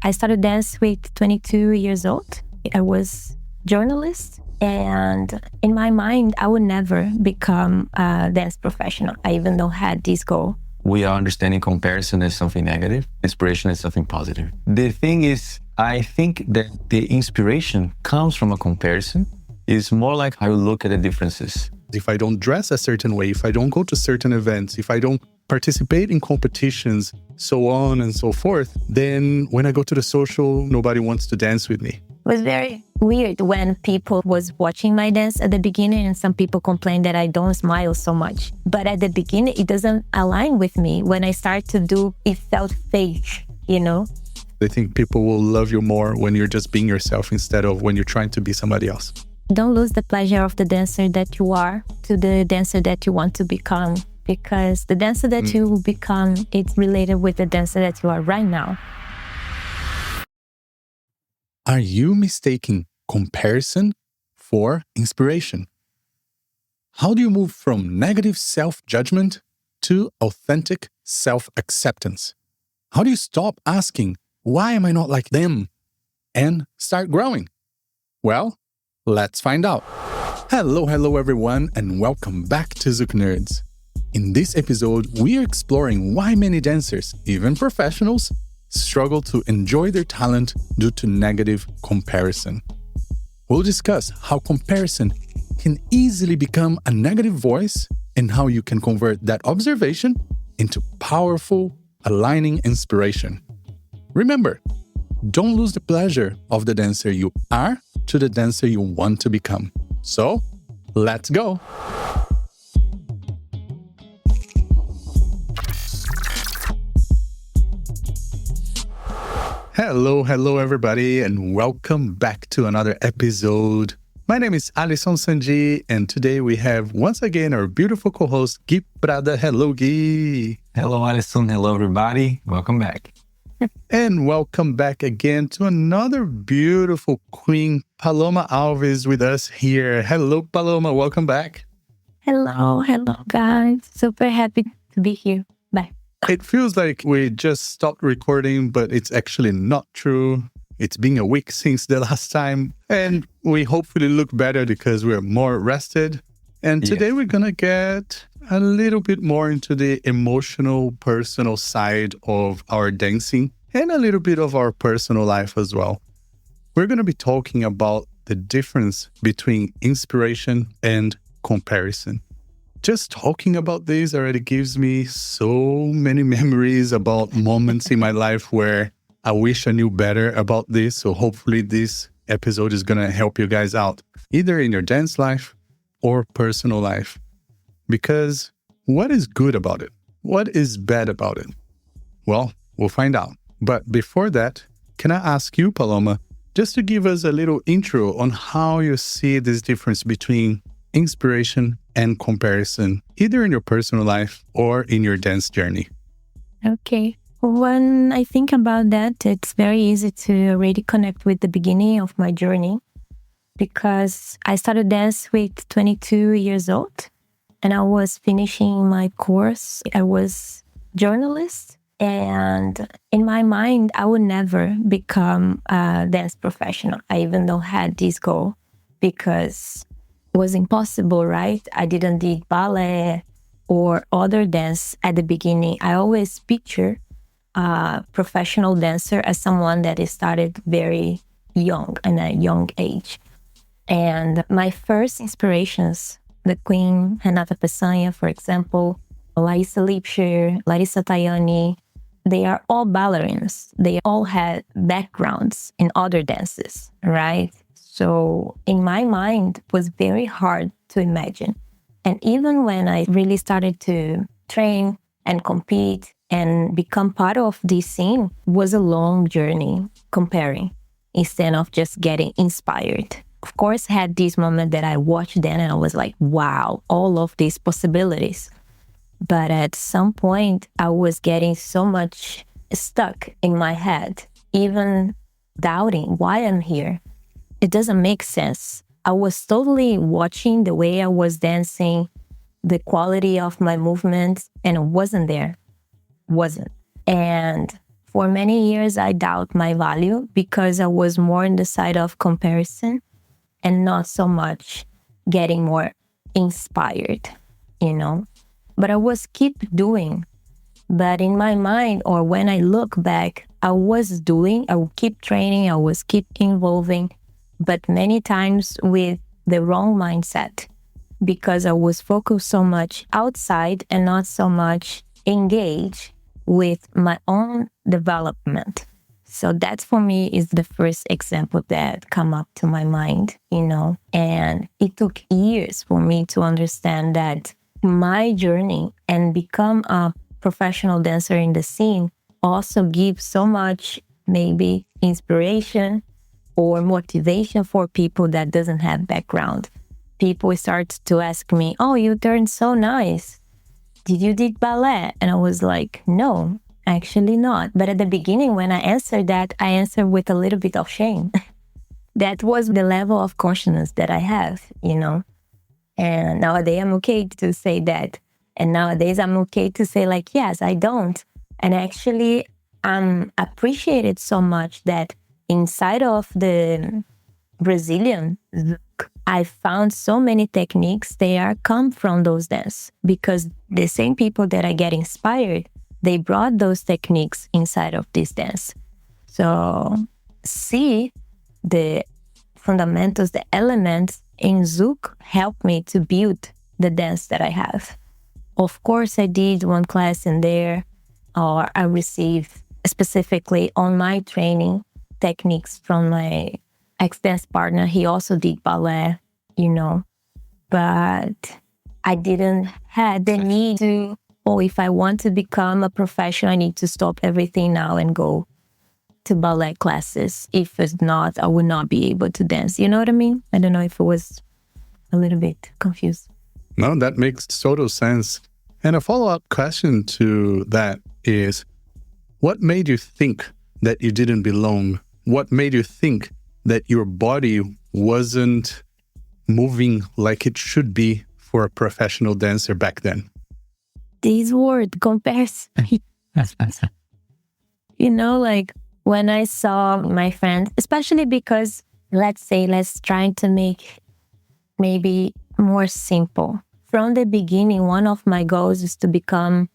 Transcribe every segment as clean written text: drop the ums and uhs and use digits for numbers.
I started dance with 22 years old. I was journalist, and in my mind, I would never become a dance professional. I even though had this goal. We are understanding comparison as something negative, inspiration is something positive. The thing is, I think that the inspiration comes from a comparison. It's more like how you look at the differences. If I don't dress a certain way, if I don't go to certain events, if I don't participate in competitions, so on and so forth, then when I go to the social, nobody wants to dance with me. It was very weird when people was watching my dance at the beginning, and some people complain that I don't smile so much. But at the beginning, it doesn't align with me. When I start to do, it felt fake, you know? I think people will love you more when you're just being yourself instead of when you're trying to be somebody else. Don't lose the pleasure of the dancer that you are to the dancer that you want to become, because the dancer that you will become, it's related with the dancer that you are right now. Are you mistaking comparison for inspiration? How do you move from negative self-judgment to authentic self-acceptance? How do you stop asking, why am I not like them? And start growing? Well, let's find out. Hello everyone, and welcome back to ZoukNerds. In this episode, we are exploring why many dancers, even professionals, struggle to enjoy their talent due to negative comparison. We'll discuss how comparison can easily become a negative voice and how you can convert that observation into powerful, aligning inspiration. Remember, don't lose the pleasure of the dancer you are to the dancer you want to become. So, let's go! Hello everybody, and welcome back to another episode. My name is Alisson Sanji, and today we have once again our beautiful co-host Gui Prada. Hello Gui! Hello Alisson, hello everybody, welcome back. And welcome back again to another beautiful queen, Paloma Alves, with us here. Hello Paloma, welcome back. Hello guys. Super happy to be here. Bye. It feels like we just stopped recording, but it's actually not true. It's been a week since the last time, and we hopefully look better because we're more rested. And today we're going to get a little bit more into the emotional, personal side of our dancing and a little bit of our personal life as well. We're going to be talking about the difference between inspiration and comparison. Just talking about this already gives me so many memories about moments in my life where I wish I knew better about this. So hopefully this episode is going to help you guys out, either in your dance life or personal life. Because what is good about it? What is bad about it? Well, we'll find out. But before that, can I ask you, Paloma, just to give us a little intro on how you see this difference between inspiration and comparison, either in your personal life or in your dance journey? Okay. When I think about that, it's very easy to already connect with the beginning of my journey, because I started dance with 22 years old, and I was finishing my course. I was journalist, and in my mind, I would never become a dance professional. I even though had this goal, because it was impossible, right? I didn't do ballet or other dance at the beginning. I always picture a professional dancer as someone that started very young, in a young age. And my first inspirations, the Queen, Renata Peçanha, for example, Larissa Lipscher, Larissa Tayani, they are all ballerinas. They all had backgrounds in other dances, right? So in my mind, it was very hard to imagine. And even when I really started to train and compete and become part of this scene, was a long journey comparing instead of just getting inspired. Of course, I had this moment that I watched then and I was like, wow, all of these possibilities. But at some point, I was getting so much stuck in my head, even doubting why I'm here. It doesn't make sense. I was totally watching the way I was dancing, the quality of my movements, and it wasn't there. Wasn't. And for many years, I doubt my value because I was more in the side of comparison and not so much getting more inspired, you know. But I was keep doing. But in my mind, or when I look back, I was doing, I would keep training, I was keep evolving, but many times with the wrong mindset because I was focused so much outside and not so much engaged with my own development. So that for me is the first example that come up to my mind, you know, and it took years for me to understand that my journey and become a professional dancer in the scene also gives so much maybe inspiration or motivation for people that doesn't have background. People start to ask me, oh, you turned so nice. Did you did ballet? And I was like, no, actually not. But at the beginning, when I answered that, I answered with a little bit of shame. That was the level of consciousness that I have, you know. And nowadays I'm okay to say that. And nowadays I'm okay to say like, yes, I don't. And actually I'm appreciated so much that inside of the Brazilian Zouk, I found so many techniques they are come from those dance because the same people that I get inspired, they brought those techniques inside of this dance. So see the fundamentals, the elements in Zouk helped me to build the dance that I have. Of course, I did one class in there, or I received specifically on my training techniques from my ex-dance partner. He also did ballet, you know, but I didn't have the need to, oh, if I want to become a professional, I need to stop everything now and go to ballet classes. If it's not, I would not be able to dance. You know what I mean? I don't know if it was a little bit confused. No, that makes total sense. And a follow-up question to that is, what made you think that you didn't belong? What made you think that your body wasn't moving like it should be for a professional dancer back then? This word compares. You know, like when I saw my friends, especially because let's try to make maybe more simple. From the beginning, one of my goals is to become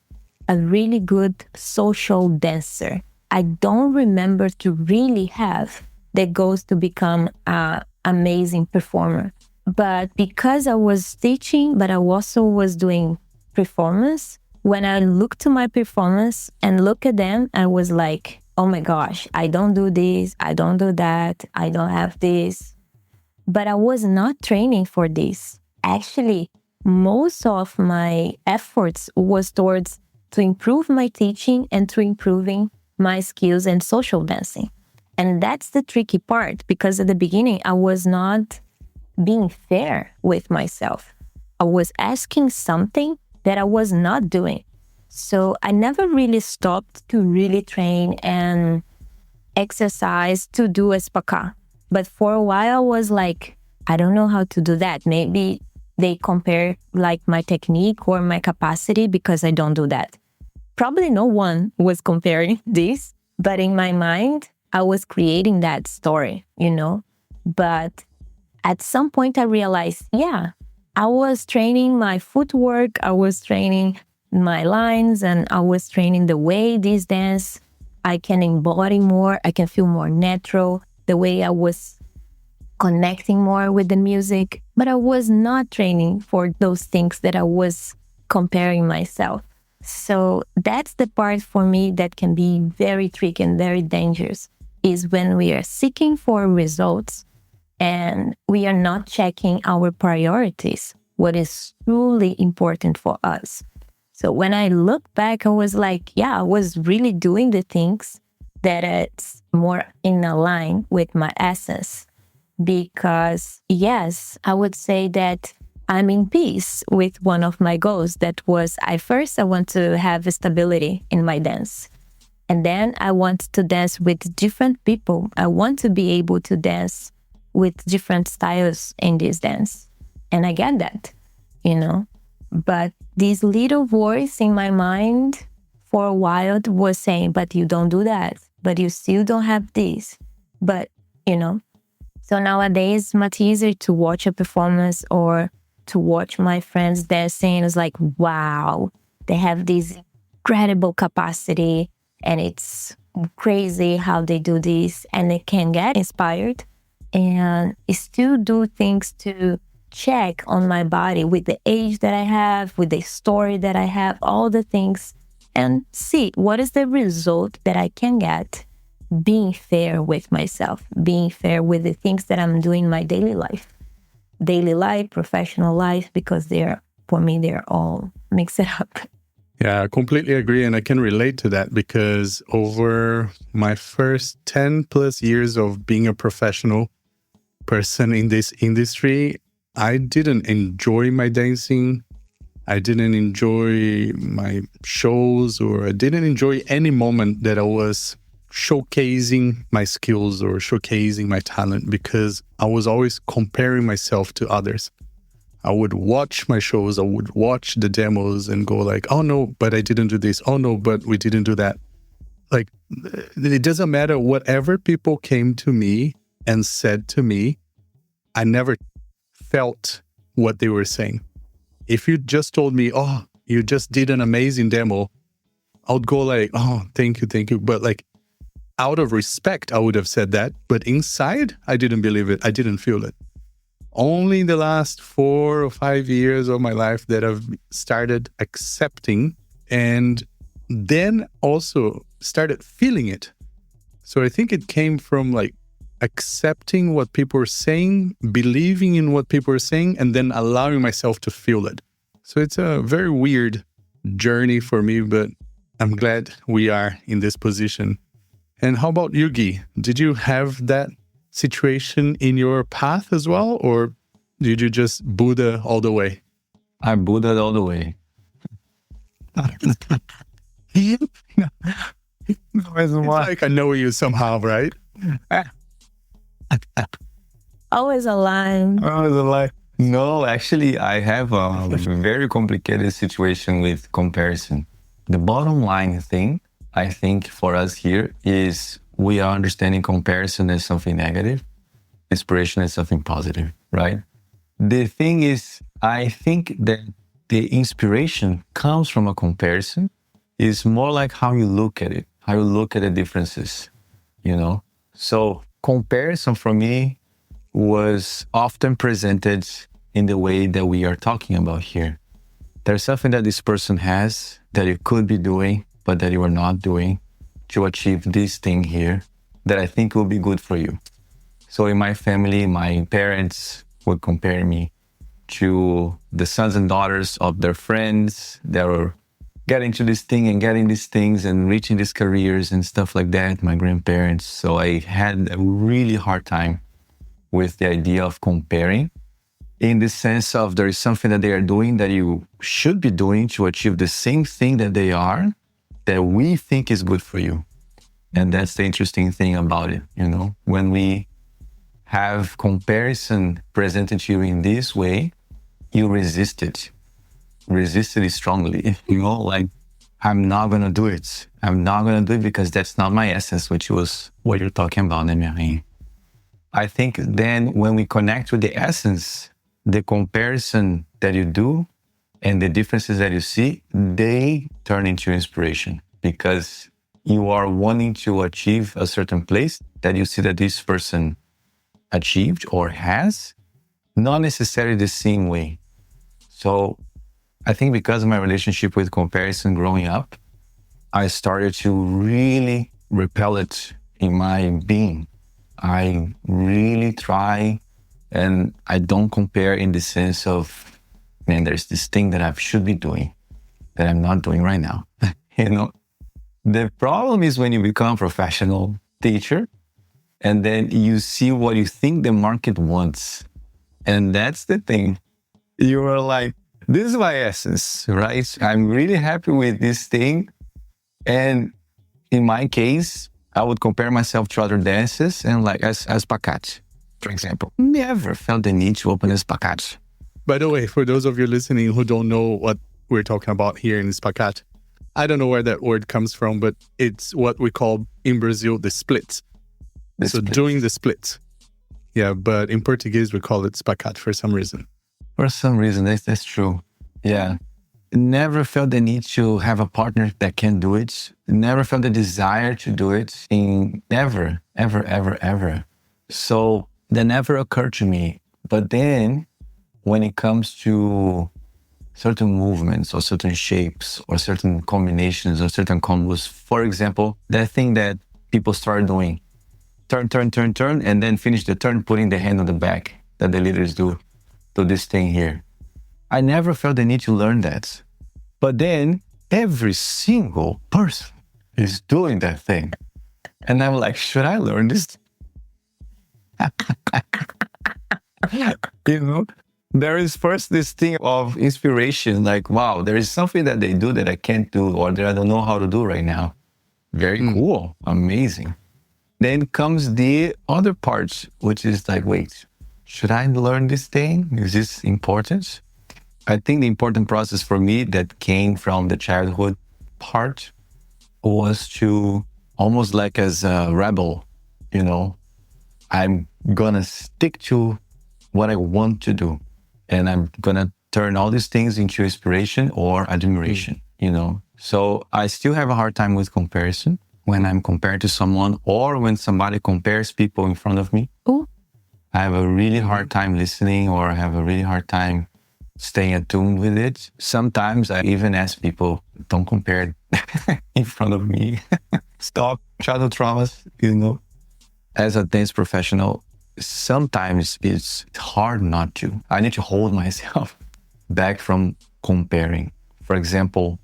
a really good social dancer. I don't remember to really have the goals to become an amazing performer. But because I was teaching, but I also was doing performance, when I look to my performance and look at them, I was like, oh my gosh, I don't do this, I don't do that, I don't have this. But I was not training for this. Actually, most of my efforts was towards to improve my teaching and to improving my skills in social dancing. And that's the tricky part, because at the beginning, I was not being fair with myself. I was asking something that I was not doing. So I never really stopped to really train and exercise to do espacá. But for a while, I was like, I don't know how to do that. Maybe they compare like my technique or my capacity because I don't do that. Probably no one was comparing this, but in my mind, I was creating that story, you know? But at some point I realized, yeah, I was training my footwork, I was training my lines, and I was training the way this dance, I can embody more, I can feel more natural, the way I was connecting more with the music. But I was not training for those things that I was comparing myself. So that's the part for me that can be very tricky and very dangerous, is when we are seeking for results and we are not checking our priorities, what is truly important for us. So when I look back, I was like, yeah, I was really doing the things that it's more in line with my essence. Because yes, I would say that I'm in peace with one of my goals. That was, I want to have stability in my dance. And then I want to dance with different people. I want to be able to dance with different styles in this dance. And I get that, you know. But this little voice in my mind for a while was saying, but you don't do that, but you still don't have this, but So nowadays, it's much easier to watch a performance or to watch my friends dancing. It's like, wow, they have this incredible capacity and it's crazy how they do this, and they can get inspired and still do things to check on my body with the age that I have, with the story that I have, all the things, and see what is the result that I can get being fair with myself, being fair with the things that I'm doing in my daily life, professional life, because for me, they're all mixed up. Yeah, I completely agree. And I can relate to that because over my first 10 plus years of being a professional person in this industry, I didn't enjoy my dancing. I didn't enjoy my shows, or I didn't enjoy any moment that I was showcasing my skills or showcasing my talent, because I was always comparing myself to others. I would watch my shows, I would watch the demos and go like, oh no, but I didn't do this. Oh no, but we didn't do that. Like, it doesn't matter whatever people came to me and said to me, I never felt what they were saying. If you just told me, oh, you just did an amazing demo, I would go like, oh, thank you. But like, out of respect, I would have said that. But inside, I didn't believe it. I didn't feel it. Only in the last 4 or 5 years of my life that I've started accepting, and then also started feeling it. So I think it came from like accepting what people are saying, believing in what people are saying, and then allowing myself to feel it. So it's a very weird journey for me, but I'm glad we are in this position. And how about you, Gui? Did you have that situation in your path as well, or did you just Buddha all the way? I Buddha'd all the way. It's like I know you somehow, right? Always aligned. No, actually, I have a very complicated situation with comparison. The bottom line thing, I think, for us here is we are understanding comparison as something negative, inspiration as something positive, right? The thing is, I think that the inspiration comes from a comparison. It's more like how you look at it, how you look at the differences, So comparison for me was often presented in the way that we are talking about here. There's something that this person has that you could be doing, but that you are not doing to achieve this thing here that I think will be good for you. So in my family, my parents would compare me to the sons and daughters of their friends that were getting to this thing and getting these things and reaching these careers and stuff like that, my grandparents. So I had a really hard time with the idea of comparing, in the sense of there is something that they are doing that you should be doing to achieve the same thing that they are, that we think is good for you. And that's the interesting thing about it, when we have comparison presented to you in this way, you resist it strongly, like, I'm not going to do it. I'm not going to do it because that's not my essence, which was what you're talking about, Emery. I think then when we connect with the essence, the comparison that you do and the differences that you see, they turn into inspiration, because you are wanting to achieve a certain place that you see that this person achieved or has, not necessarily the same way. So I think because of my relationship with comparison growing up, I started to really repel it in my being. I really try, and I don't compare in the sense of, man, there's this thing that I should be doing that I'm not doing right now. The problem is when you become a professional teacher and then you see what you think the market wants. And that's the thing. You are like, this is my essence, right? I'm really happy with this thing. And in my case, I would compare myself to other dances and like as espacate, for example. Never felt the need to open espacate. By the way, for those of you listening who don't know what we're talking about here in espacate, I don't know where that word comes from, but it's what we call in Brazil the splits. Doing the splits. Yeah, but in Portuguese we call it espacate for some reason. For some reason, that's true. Yeah. Never felt the need to have a partner that can do it. Never felt the desire to do it ever. So that never occurred to me. But then when it comes to certain movements or certain shapes or certain combinations or certain combos, for example, that thing that people start doing, turn, and then finish the turn, putting the hand on the back that the leaders do to this thing here. I never felt the need to learn that. But then every single person is doing that thing. And I'm like, should I learn this? You know, there is first this thing of inspiration, like, wow, there is something that they do that I can't do or that I don't know how to do right now. Very cool, amazing. Then comes the other part, which is like, wait, should I learn this thing? Is this important? I think the important process for me that came from the childhood part was to almost like as a rebel, you know, I'm gonna stick to what I want to do. And I'm gonna turn all these things into inspiration or admiration, you know. So I still have a hard time with comparison when I'm compared to someone or when somebody compares people in front of me. Oh. I have a really hard time listening or I have a really hard time staying attuned with it. Sometimes I even ask people, don't compare in front of me. Stop childhood traumas, you know. As a dance professional, sometimes it's hard not to. I need to hold myself back from comparing. For example,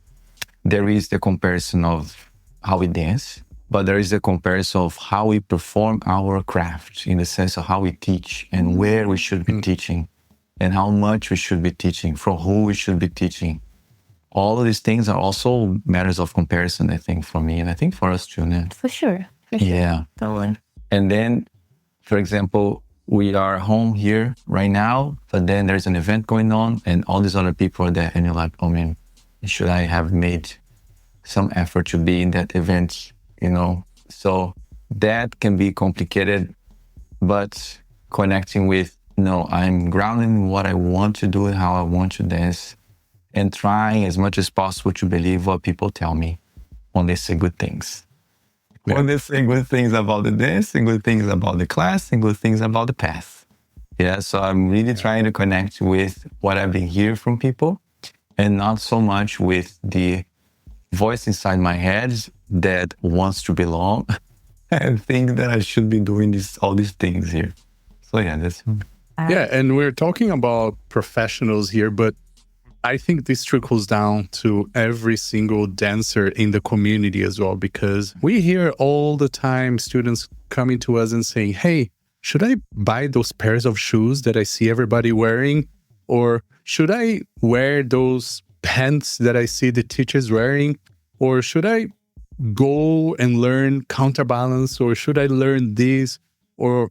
there is the comparison of how we dance, but there is the comparison of how we perform our craft in the sense of how we teach and where we should be teaching and how much we should be teaching, from who we should be teaching. All of these things are also matters of comparison, I think, for me, and I think for us too, Nat. For sure. Yeah. Totally. And then, for example, we are home here right now, but then there's an event going on and all these other people are there and you're like, oh man, should I have made some effort to be in that event, you know? So that can be complicated, but connecting with, no, I'm grounded in what I want to do and how I want to dance and trying as much as possible to believe what people tell me when they say good things. Yeah. When they say good things about the dance and good things about the class and good things about the path. Yeah, so I'm really trying to connect with what I've been hearing from people and not so much with the voice inside my head that wants to belong and think that I should be doing all these things here. So yeah, that's... Yeah, and we're talking about professionals here, but I think this trickles down to every single dancer in the community as well, because we hear all the time students coming to us and saying, hey, should I buy those pairs of shoes that I see everybody wearing? Or should I wear those pants that I see the teachers wearing? Or should I go and learn counterbalance? Or should I learn this? Or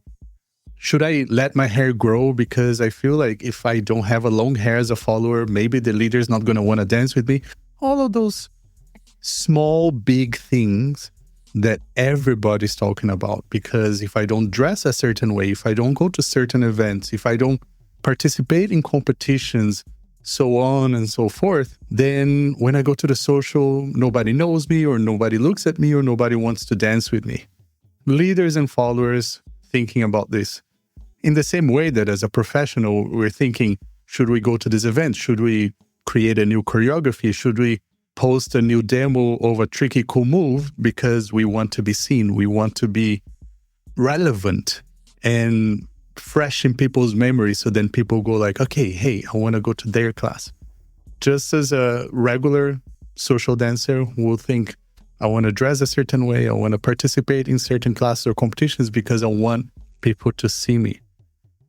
should I let my hair grow? Because I feel like if I don't have a long hair as a follower, maybe the leader is not going to want to dance with me. All of those small, big things that everybody's talking about. Because if I don't dress a certain way, if I don't go to certain events, if I don't participate in competitions, so on and so forth, then when I go to the social, nobody knows me or nobody looks at me or nobody wants to dance with me. Leaders and followers thinking about this. In the same way that as a professional, we're thinking, should we go to this event? Should we create a new choreography? Should we post a new demo of a tricky, cool move? Because we want to be seen. We want to be relevant and fresh in people's memories. So then people go like, okay, hey, I want to go to their class. Just as a regular social dancer will think, I want to dress a certain way. I want to participate in certain classes or competitions because I want people to see me.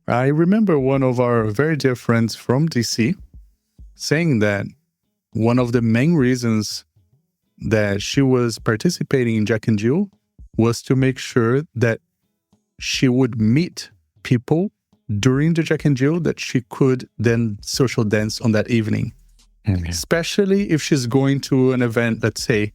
I remember one of our very dear friends from DC saying that one of the main reasons that she was participating in Jack and Jill was to make sure that she would meet people during the Jack and Jill that she could then social dance on that evening. especially if she's going to an event, let's say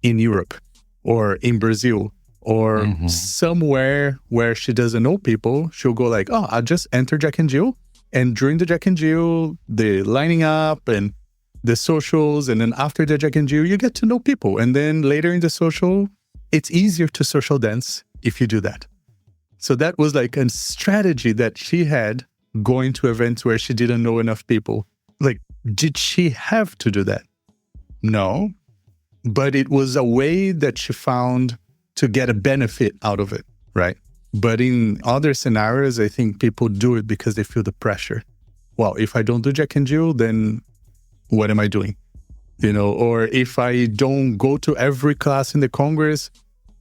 in Europe or in Brazil or somewhere where she doesn't know people. She'll go like, oh, I'll just enter Jack and Jill. And during the Jack and Jill, the lining up and the socials, and then after the Jack and Jill, you get to know people. And then later in the social, it's easier to social dance if you do that. So that was like a strategy that she had going to events where she didn't know enough people. Like, did she have to do that? No, but it was a way that she found to get a benefit out of it, right? But in other scenarios, I think people do it because they feel the pressure. Well, if I don't do Jack and Jill, then what am I doing? Or if I don't go to every class in the Congress,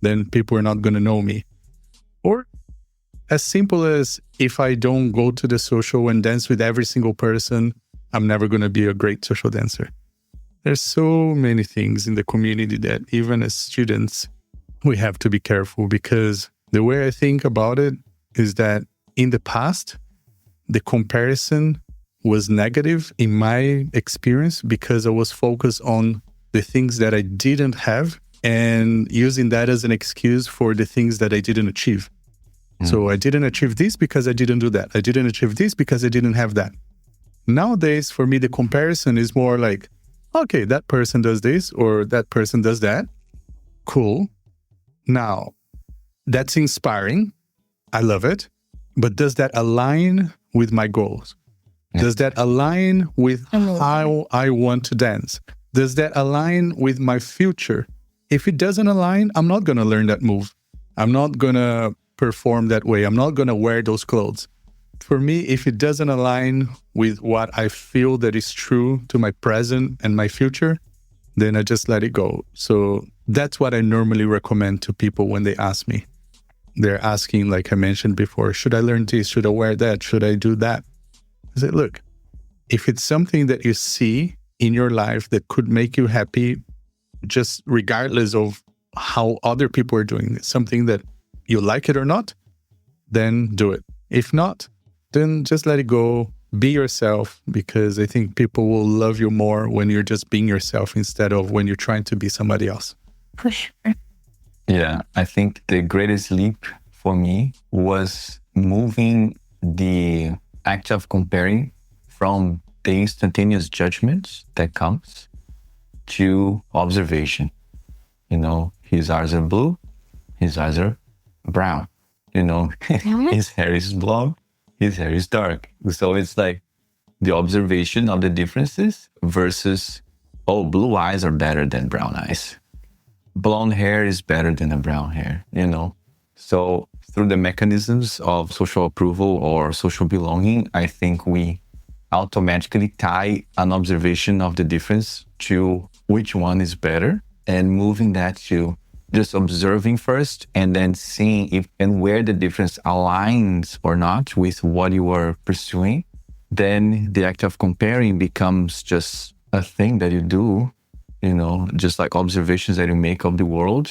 then people are not going to know me. Or as simple as if I don't go to the social and dance with every single person, I'm never going to be a great social dancer. There's so many things in the community that even as students, we have to be careful, because the way I think about it is that in the past, the comparison was negative in my experience because I was focused on the things that I didn't have and using that as an excuse for the things that I didn't achieve. So I didn't achieve this because I didn't do that. I didn't achieve this because I didn't have that. Nowadays, for me, the comparison is more like, okay, that person does this or that person does that. Cool. Now, that's inspiring. I love it. But does that align with my goals? Does that align with how I want to dance? Does that align with my future? If it doesn't align, I'm not going to learn that move. I'm not going to perform that way. I'm not going to wear those clothes. For me, if it doesn't align with what I feel that is true to my present and my future, then I just let it go. So that's what I normally recommend to people when they ask me. They're asking, like I mentioned before, should I learn this? Should I wear that? Should I do that? I say, look, if it's something that you see in your life that could make you happy, just regardless of how other people are doing it, something that you like it or not, then do it. If not, then just let it go. Be yourself, because I think people will love you more when you're just being yourself instead of when you're trying to be somebody else. For sure. Yeah, I think the greatest leap for me was moving the act of comparing from the instantaneous judgments that comes to observation. His eyes are blue, his eyes are brown. His hair is blonde, his hair is dark. So it's like the observation of the differences versus, oh, blue eyes are better than brown eyes. Blonde hair is better than a brown hair, So through the mechanisms of social approval or social belonging, I think we automatically tie an observation of the difference to which one is better, and moving that to just observing first and then seeing if and where the difference aligns or not with what you are pursuing. Then the act of comparing becomes just a thing that you do, just like observations that you make of the world.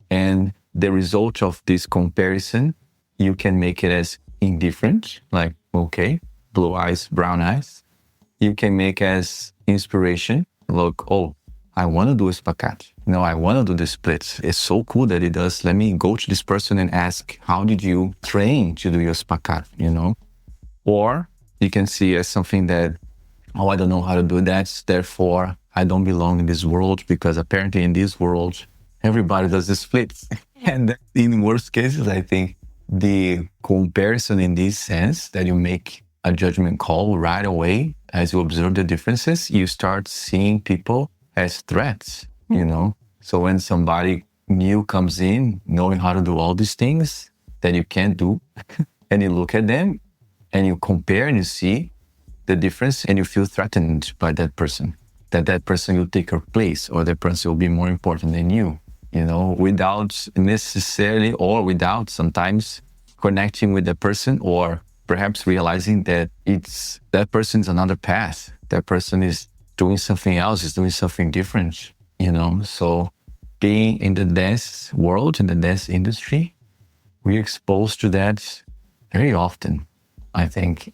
And the result of this comparison, you can make it as indifferent, like, okay, blue eyes, brown eyes. You can make as inspiration, look, oh, I want to do a spacat. I want to do the splits. It's so cool that it does. Let me go to this person and ask, how did you train to do your spacat, Or you can see as something that, oh, I don't know how to do that, therefore I don't belong in this world, because apparently in this world, everybody does the splits. And in worst cases, I think the comparison in this sense that you make a judgment call right away as you observe the differences, you start seeing people as threats, So when somebody new comes in, knowing how to do all these things that you can't do, and you look at them and you compare and you see the difference and you feel threatened by that person, that person will take your place or that person will be more important than you, without necessarily or without sometimes connecting with the person or perhaps realizing that that person's another path. That person is doing something else, is doing something different, So being in the dance world, in the dance industry, we're exposed to that very often, I think,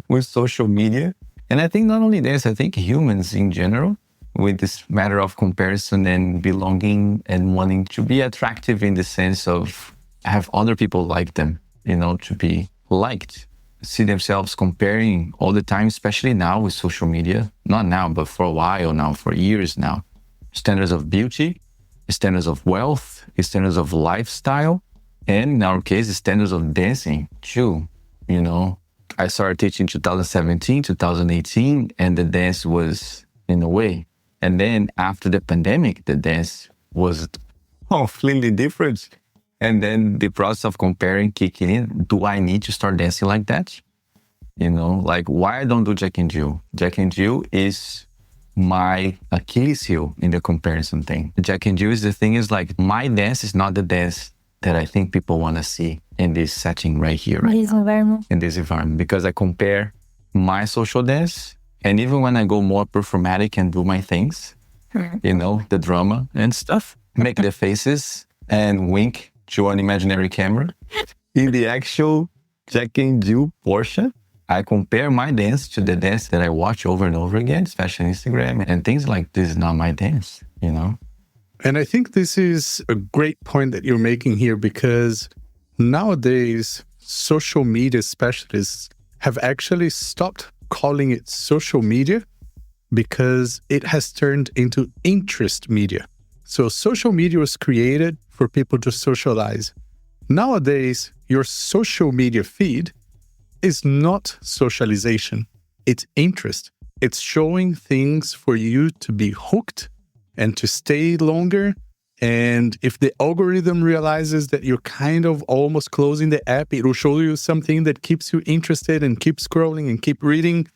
with social media And I think not only this, I think humans in general, with this matter of comparison and belonging and wanting to be attractive in the sense of have other people like them, to be liked, see themselves comparing all the time, especially now with social media. Not now, but for a while now, for years now. Standards of beauty, standards of wealth, standards of lifestyle, and in our case, standards of dancing too. I started teaching 2017, 2018, and the dance was in a way. And then after the pandemic, the dance was completely different. And then the process of comparing kicking in. Do I need to start dancing like that? Like why I don't do Jack and Jill? Jack and Jill is my Achilles heel in the comparison thing. Jack and Jill is the thing is like my dance is not the dance that I think people want to see in this setting right here. Right this environment. In this environment. Because I compare my social dance, and even when I go more performatic and do my things, the drama and stuff, make the faces and wink to an imaginary camera. In the actual Jack and Jill portion, I compare my dance to the dance that I watch over and over again, especially on Instagram, and things like this is not my dance, And I think this is a great point that you're making here, because nowadays, social media specialists have actually stopped calling it social media because it has turned into interest media. So social media was created for people to socialize. Nowadays, your social media feed is not socialization. It's interest. It's showing things for you to be hooked and to stay longer. And if the algorithm realizes that you're kind of almost closing the app, it will show you something that keeps you interested and keep scrolling and keep reading,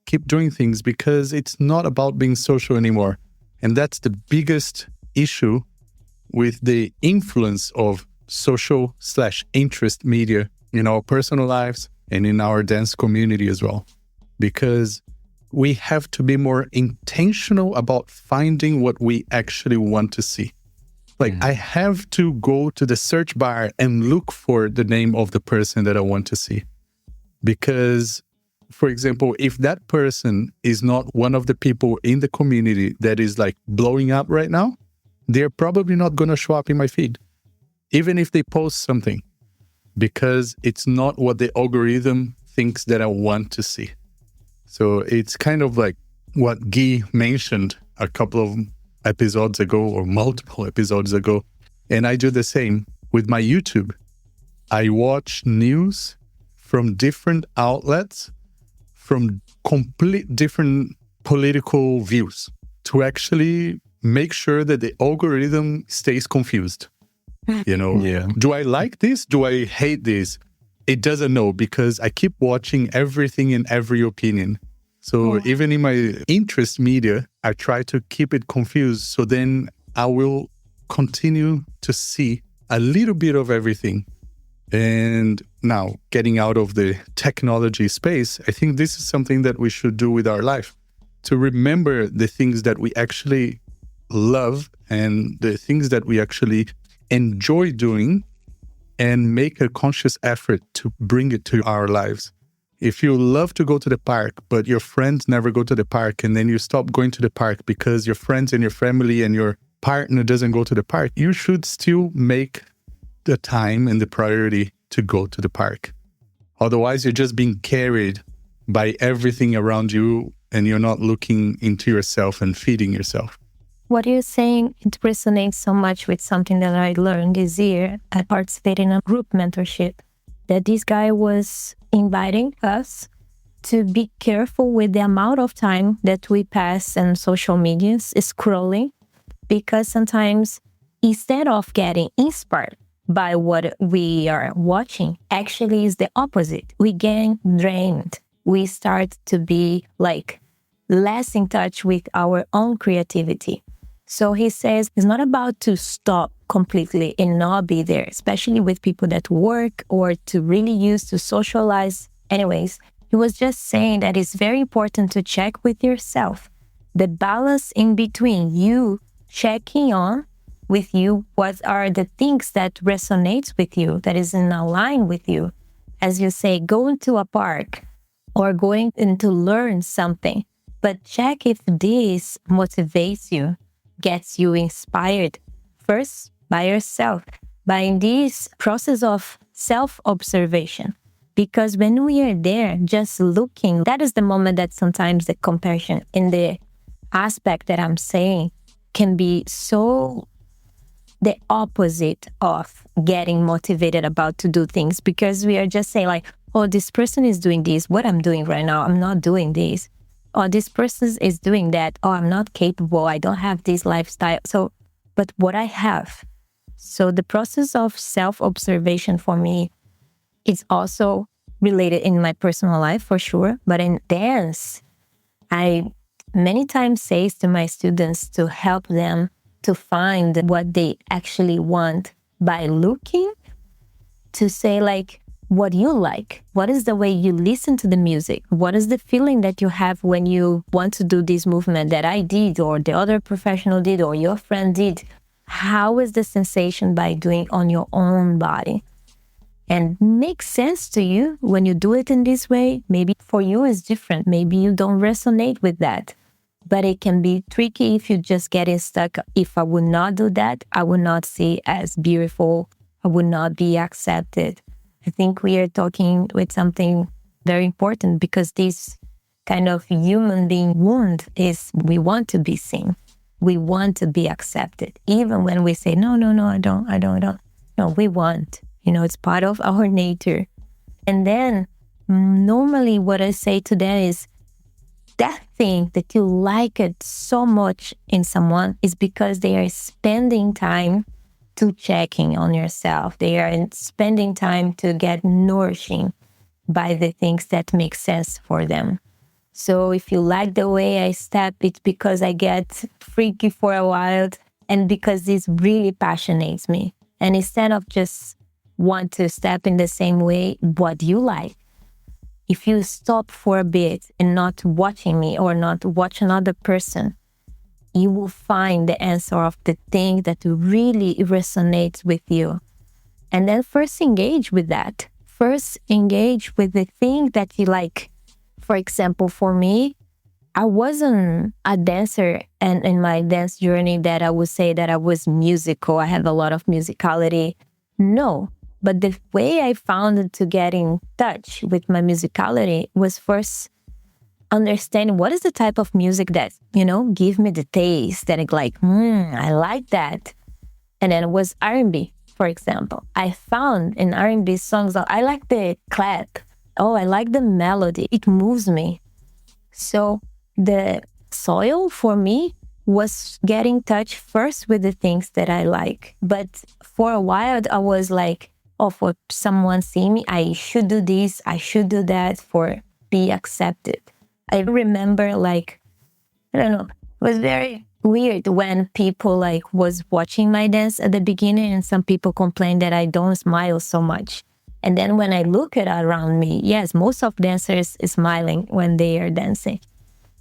keep doing things, because it's not about being social anymore. And that's the biggest issue with the influence of social/interest media in our personal lives and in our dance community as well. Because we have to be more intentional about finding what we actually want to see. Like, I have to go to the search bar and look for the name of the person that I want to see. Because, for example, if that person is not one of the people in the community that is like blowing up right now, they're probably not going to show up in my feed, even if they post something, because it's not what the algorithm thinks that I want to see. So it's kind of like what Guy mentioned a couple of episodes ago, or multiple episodes ago. And I do the same with my YouTube. I watch news from different outlets, from complete different political views, to actually make sure that the algorithm stays confused. Do I like this? Do I hate this? It doesn't know, because I keep watching everything and every opinion. So even in my interest media, I try to keep it confused. So then I will continue to see a little bit of everything. And now, getting out of the technology space, I think this is something that we should do with our life, to remember the things that we actually love and the things that we actually enjoy doing, and make a conscious effort to bring it to our lives. If you love to go to the park, but your friends never go to the park, and then you stop going to the park because your friends and your family and your partner doesn't go to the park, you should still make the time and the priority to go to the park. Otherwise, you're just being carried by everything around you, and you're not looking into yourself and feeding yourself. What you're saying, it resonates so much with something that I learned this year. I participated in a group mentorship that this guy was inviting us to be careful with the amount of time that we pass on social medias scrolling, because sometimes instead of getting inspired by what we are watching, actually is the opposite. We get drained. We start to be like less in touch with our own creativity. So he says it's not about to stop completely and not be there, especially with people that work or to really use to socialize. Anyways, he was just saying that it's very important to check with yourself. The balance in between you checking on with you, what are the things that resonates with you, that is in line with you. As you say, going to a park or going in to learn something. But check if this motivates you, gets you inspired first by yourself, by this process of self-observation. Because when we are there just looking, that is the moment that sometimes the comparison in the aspect that I'm saying can be so the opposite of getting motivated about to do things, because we are just saying like, oh, this person is doing this. What I'm doing right now, I'm not doing this. Or this person is doing that. Oh, I'm not capable. I don't have this lifestyle. So, but what I have. So the process of self-observation for me is also related in my personal life for sure. But in dance, I many times say to my students to help them to find what they actually want by looking, to say like, what you like, what is the way you listen to the music, what is the feeling that you have when you want to do this movement that I did or the other professional did or your friend did. How is the sensation by doing on your own body? And makes sense to you when you do it in this way. Maybe for you it's different. Maybe you don't resonate with that. But it can be tricky if you just get stuck. If I would not do that, I would not see as beautiful. I would not be accepted. I think we are talking with something very important, because this kind of human being wound is we want to be seen. We want to be accepted. Even when we say, no, I don't. No, we want. It's part of our nature. And then normally what I say to them is, that thing that you like it so much in someone is because they are spending time to checking on yourself. They are spending time to get nourishing by the things that make sense for them. So if you like the way I step, it's because I get freaky for a while and because this really passionates me. And instead of just want to step in the same way, what do you like? If you stop for a bit and not watching me or not watch another person, you will find the answer of the thing that really resonates with you. And then first engage with that. First engage with the thing that you like. For example, for me, I wasn't a dancer, and in my dance journey that I would say that I was musical. I had a lot of musicality. No, but the way I found to get in touch with my musicality was first understanding what is the type of music that, give me the taste that I like that. And then it was R&B, for example. I found in R&B songs, I like the clap. Oh, I like the melody. It moves me. So the soil for me was getting in touch first with the things that I like. But for a while, I was like, oh, for someone seeing me, I should do this, I should do that for be accepted. I remember I don't know, it was very weird when people was watching my dance at the beginning, and some people complain that I don't smile so much. And then when I look at around me, yes, most of dancers is smiling when they are dancing.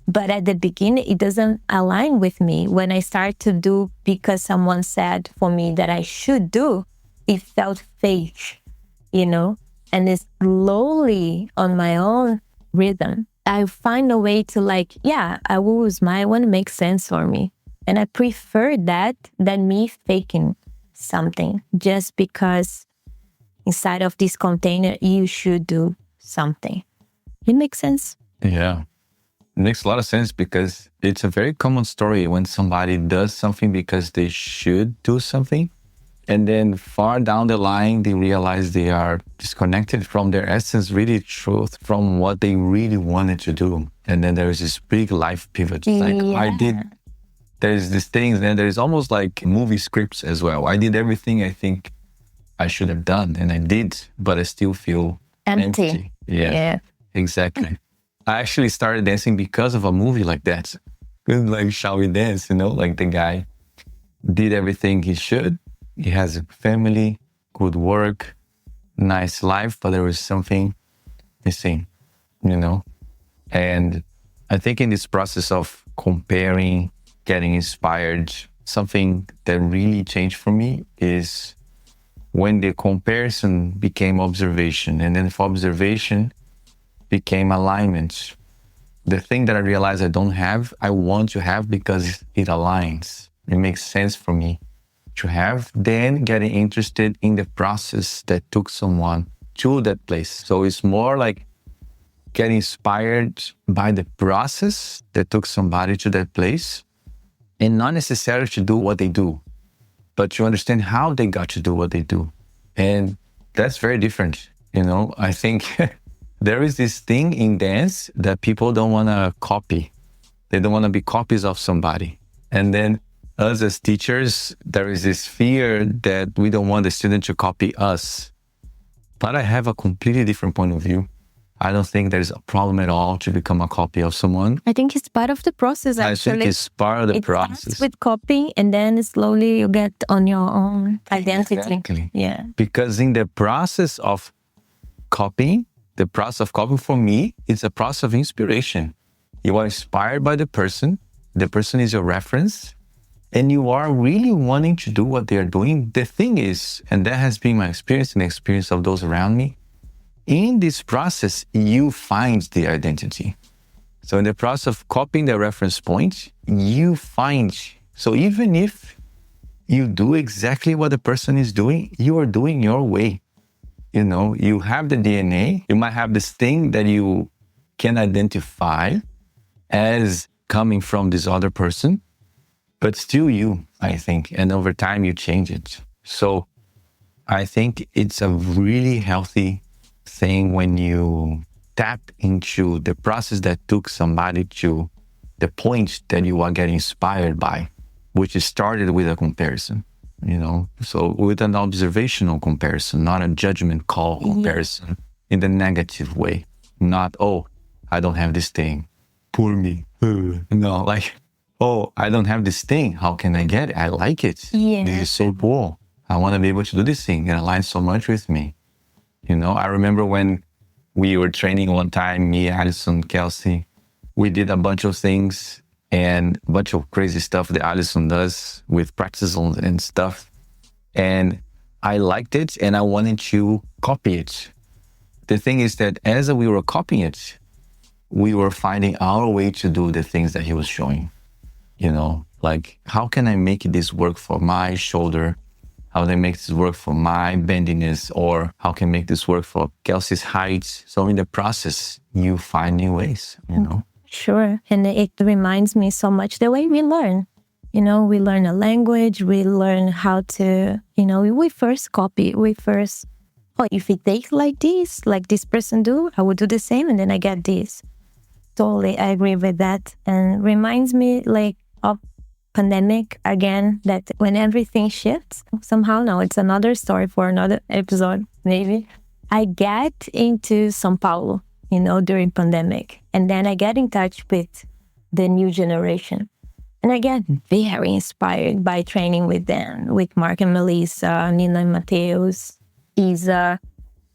But at the beginning, it doesn't align with me. When I start to do because someone said for me that I should do, it felt fake, And it's slowly on my own rhythm, I find a way to I will smile when it makes sense for me. And I prefer that than me faking something just because inside of this container, you should do something. It makes sense? Yeah. It makes a lot of sense, because it's a very common story when somebody does something because they should do something. And then far down the line, they realize they are disconnected from their essence, really truth, from what they really wanted to do. And then there's this big life pivot. There's these things, and there's almost like movie scripts as well. I did everything I think I should have done, and I did, but I still feel empty. Yeah, exactly. I actually started dancing because of a movie like that. Shall we dance? The guy did everything he should. He has a family, good work, nice life, but there was something missing, And I think in this process of comparing, getting inspired, something that really changed for me is when the comparison became observation. And then for observation, became alignment. The thing that I realized I don't have, I want to have because it aligns. It makes sense for me to have. Then getting interested in the process that took someone to that place. So it's more like getting inspired by the process that took somebody to that place, and not necessarily to do what they do, but to understand how they got to do what they do. And that's very different. I think there is this thing in dance that people don't want to copy. They don't want to be copies of somebody. And then us as teachers, there is this fear that we don't want the student to copy us. But I have a completely different point of view. I don't think there's a problem at all to become a copy of someone. I think it's part of the process, actually. I think it's part of the process. It starts with copying, and then slowly you get on your own identity. Exactly. Yeah. Because in the process of copying, for me, it's a process of inspiration. You are inspired by the person is your reference, and you are really wanting to do what they are doing. The thing is, and that has been my experience and the experience of those around me, in this process, you find the identity. So in the process of copying the reference point, you find. So even if you do exactly what the person is doing, you are doing your way. You have the DNA. You might have this thing that you can identify as coming from this other person, but still you, I think. And over time, you change it. So I think it's a really healthy thing when you tap into the process that took somebody to the point that you are getting inspired by, which started with a comparison, so with an observational comparison, not a judgment call comparison in the negative way, not, oh, I don't have this thing, poor me. No, like, oh, I don't have this thing. How can I get it? I like it. Yeah. This is so cool. I want to be able to do this thing. It aligns so much with me. I remember when we were training one time, me, Alison, Kelsey, we did a bunch of things and a bunch of crazy stuff that Alison does with practices and stuff. And I liked it and I wanted to copy it. The thing is that as we were copying it, we were finding our way to do the things that he was showing. Like, how can I make this work for my shoulder? How can I make this work for my bendiness? Or how can I make this work for Kelsey's height? So in the process, you find new ways, Sure. And it reminds me so much the way we learn. We learn a language, we learn how to, we first copy, if it takes like this person do, I would do the same and then I get this. Totally, I agree with that. And reminds me of pandemic again, that when everything shifts, somehow now it's another story for another episode, maybe. I get into São Paulo, during pandemic. And then I get in touch with the new generation. And I get very inspired by training with them, with Mark and Melissa, Nina and Mateus, Isa.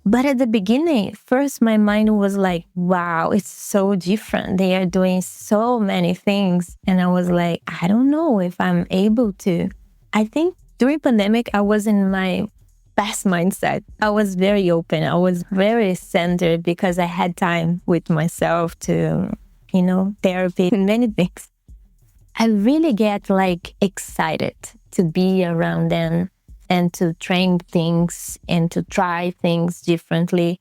But at the beginning, first my mind was like, wow, it's so different. They are doing so many things. And I was like, I don't know if I'm able to. I think during pandemic, I was in my best mindset. I was very open. I was very centered because I had time with myself to, therapy and many things. I really get excited to be around them and to train things and to try things differently.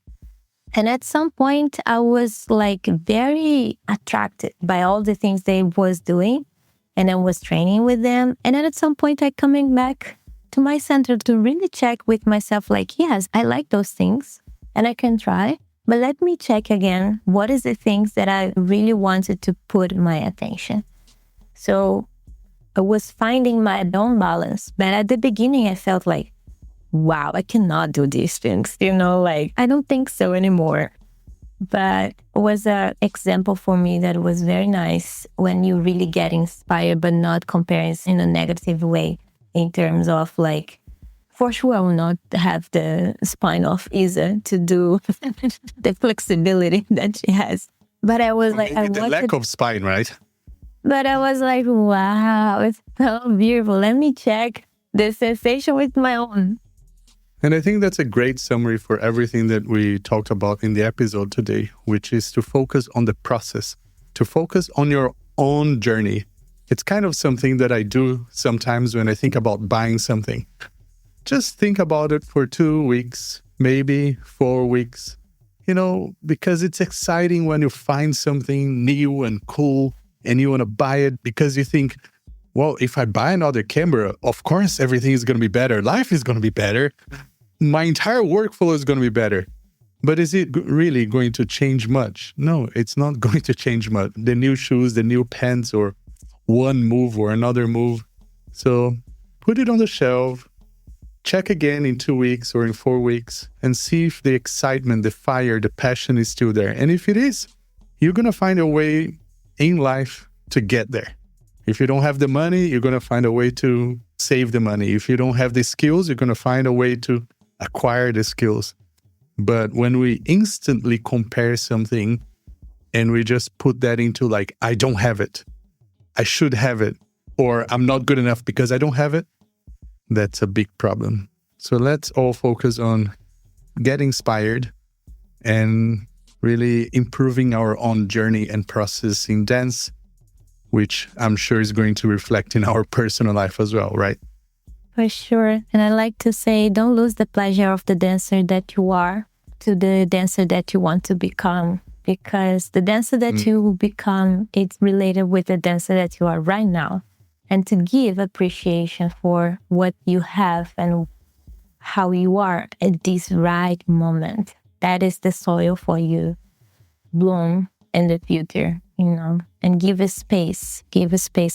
And at some point, I was very attracted by all the things they was doing. And I was training with them. And then at some point, I coming back to my center to really check with myself, yes, I like those things and I can try. But let me check again, what is the things that I really wanted to put my attention? So I was finding my own balance. But at the beginning, I felt wow, I cannot do these things. I don't think so anymore. But it was an example for me that was very nice when you really get inspired, but not comparing in a negative way in terms of for sure, I will not have the spine of Isa to do the flexibility that she has. But I was the lack of spine, right? But I was wow, it's so beautiful. Let me check the sensation with my own. And I think that's a great summary for everything that we talked about in the episode today, which is to focus on the process, to focus on your own journey. It's kind of something that I do sometimes when I think about buying something. Just think about it for 2 weeks, maybe 4 weeks, because it's exciting when you find something new and cool and you want to buy it because you think, well, if I buy another camera, of course, everything is going to be better. Life is going to be better. My entire workflow is going to be better. But is it really going to change much? No, it's not going to change much. The new shoes, the new pants, or one move or another move. So put it on the shelf, check again in 2 weeks or in 4 weeks, and see if the excitement, the fire, the passion is still there. And if it is, you're going to find a way in life to get there. If you don't have the money, you're going to find a way to save the money. If you don't have the skills, you're going to find a way to acquire the skills. But when we instantly compare something and we just put that into like, I don't have it, I should have it, or I'm not good enough because I don't have it, that's a big problem. So let's all focus on getting inspired and really improving our own journey and process in dance, which I'm sure is going to reflect in our personal life as well, right? For sure. And I like to say, don't lose the pleasure of the dancer that you are to the dancer that you want to become. Because the dancer that you will become, it's related with the dancer that you are right now. And to give appreciation for what you have and how you are at this right moment. That is the soil for you bloom in the future, and give a space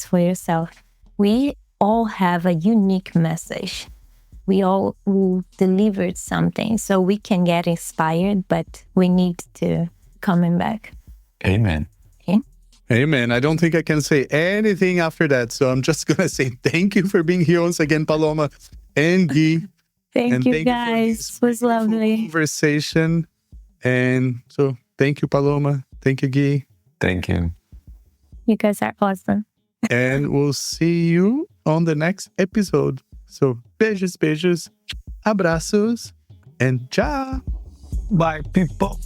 for yourself. We all have a unique message. We all delivered something, so we can get inspired, but we need to coming back. Amen. Okay? Amen. I don't think I can say anything after that, so I'm just going to say thank you for being here once again, Paloma and Gui. Thank you, guys. It was lovely. Conversation. And so thank you, Paloma. Thank you, Gui. Thank you. You guys are awesome. And we'll see you on the next episode. So beijos, abraços, and ciao. Bye, people.